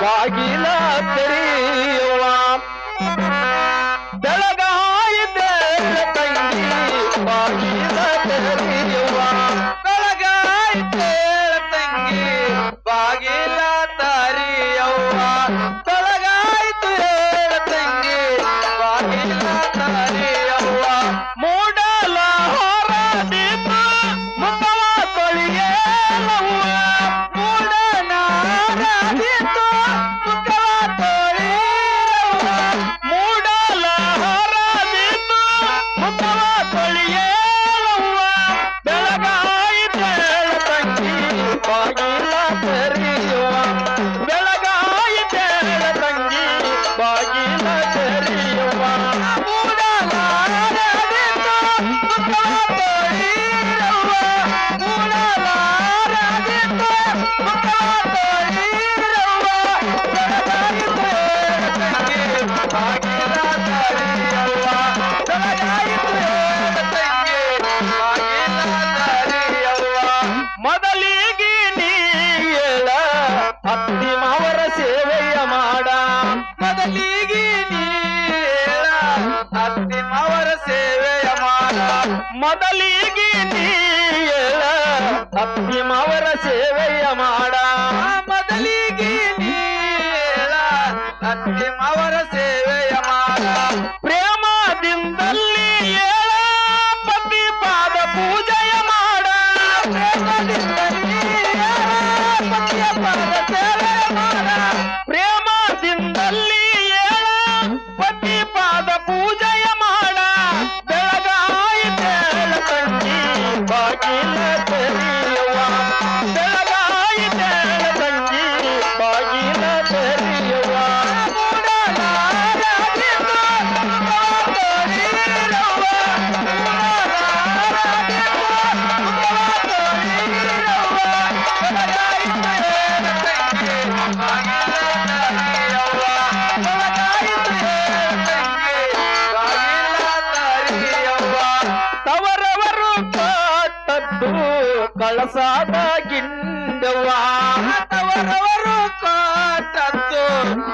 ಬಾಗಿಲ ತೆರೆಯುವ ಬೆಳಗಾಯಿತೇಳ ತಂಗಿ ಬಾಗಿಲ ತೆರೆಯುವ ಬೆಳಗಾಯಿತೇಳ ತಂಗಿ ಬಾಗಿಲ ತರಿಯವ್ವ ಬೆಳಗಾಯಿತೇಳ ತಂಗಿ ಬಾಗಿಲ ತರಿಯವ್ವ ಮೂಡಲ ಹೊರದಿದ್ದ ಮುಖವ ತೊಳಿಯೇಲವ್ವ ಮೂಡನಾರದಿದ್ದ ಮೊದಲಿಗೆ ನೀಳ ಅತ್ತಿಮವರ ಸೇವೆಯ ಮಾಡ ಮೊದಲಿಗೆ ನೀಳ ಅತ್ತಿಮವರ ಸೇವೆಯ ಮಾಡ ಮೊದಲಿಗೆ ನೀಳ ಅತ್ತಿಮವರ ಸೇವೆಯ ಮಾಡ ಮೊದಲಿಗೆ ನೀಳ ಅತ್ತಿಮವರ ಸೇವೆಯ ಮಾಡ ಪ್ರೇಮದಿಂದಲ್ಲಿ ಏಳ ಪತಿ ಪಾದ ಪೂಜೆಯ ಮಾಡ ಪ್ರೇಮದಿಂದಲ್ಲಿ ಏಳ ಪತಿ ಪಾದ ಪೂಜೆಯ ಮಾಡ ಬೆಳಗಾಯಿತೇಳ ತಂಗಿ ಬಾಗಿಲ ತೆರೆಯುವ ಬೆಳಗಾಯಿತೇಳ ತಂಗಿ ಬಾಗಿಲ ತೆರೆಯುವ ತವರವರು ಕೊಟ್ಟದ್ದು ಕಳಸಾದ ಗಿಂಡವ್ವ ತವರವರು ಕೊಟ್ಟದ್ದು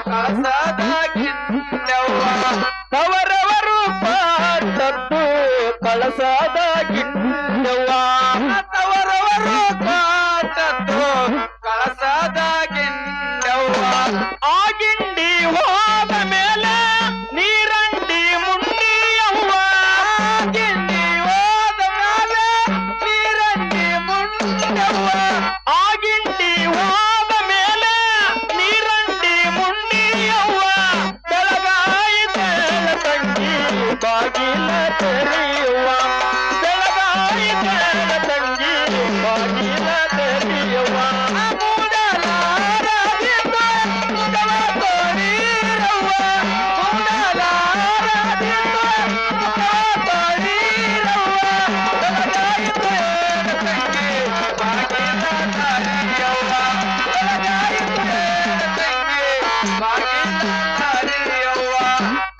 ಕಳಸಾದ ಗಿಂಡವ್ವ ತವರವರು ಕೊಟ್ಟದ್ದು ಕಳಸಾದ ಗಿಂಡವ್ವ ತವರವರು ಕೊಟ್ಟದ್ದು ಕಳಸಾದ ಗಿಂಡವ್ವ ಆ ಗಿಂಡಿ ಹೋದ ಮೇಲೆ ನೀರಂಡಿ ಮುಂಡಿಯವ್ವ ಗಿಂಡಿ ಹೋದ ಮೇಲೆ ನೀರಂಡಿ ಮುಂಡವ್ವ ಆ ಗಿಂಡಿ ಹೋದ ಮೇಲೆ ನೀರಂಡಿ ಮುಂಡಿಯವ್ವ ಬೆಳಗಾಯಿತೇಳ ತಂಗಿ ಬಾಗಿಲ ತೆರೆಯುವ ಬೆಳಗಾಯಿತೇಳ ತಂಗಿ ಬಾಗಿಲ ತೆರೆಯುವ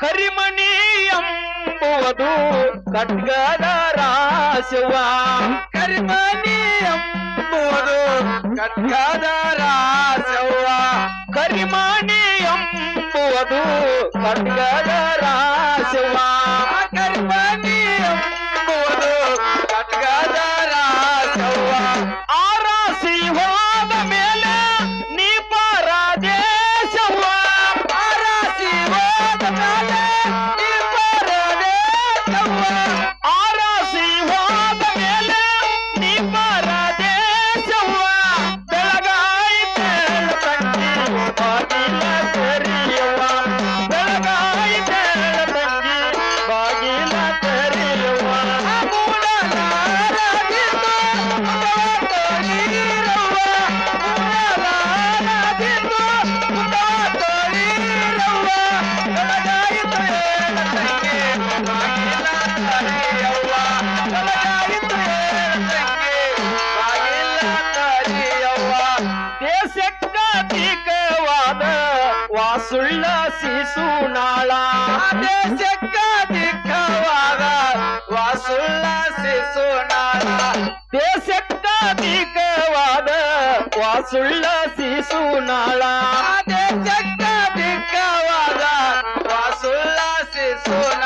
ಕರಿಮಣಿ ಎಂಬುವುದು ಖಡ್ಗದ ರಾಶಿವ ಕರಿಮಣಿ ಎಂಬುವುದು ಖಡ್ಗದ ರಾಶಿವ ಕರಿಮಣಿ ಎಂಬುವುದು ಖಡ್ಗದ ರಾಶಿವ ಕರಿಮಣಿ ಎಂಬುವುದು ಖಡ್ಗದ ರಾಶಿವ ಆ ರಾಶಿ ಹೋದ ಮೇಲೆ ನೀ ಪರದೇಶವ್ವ ಆ ರಾಶಿ ಹೋದ ಮೇಲೆ ವಾಸುಳ್ಳ ಶಿಶುನಾಳ ದೇಶಕ್ಕ ದಿಕ್ಕವಾದ ವಾಸುಳ್ಳ ಶಿಶುನಾಳ ದೇಶಕ್ಕ ದಿಕ್ಕವಾದ ವಾಸುಳ್ಳ ಶಿಶುನಾಳ ದೇಶಕ್ಕ ದಿಕ್ಕವಾದ ವಾಸುಳ್ಳ ಶಿಶುನಾಳ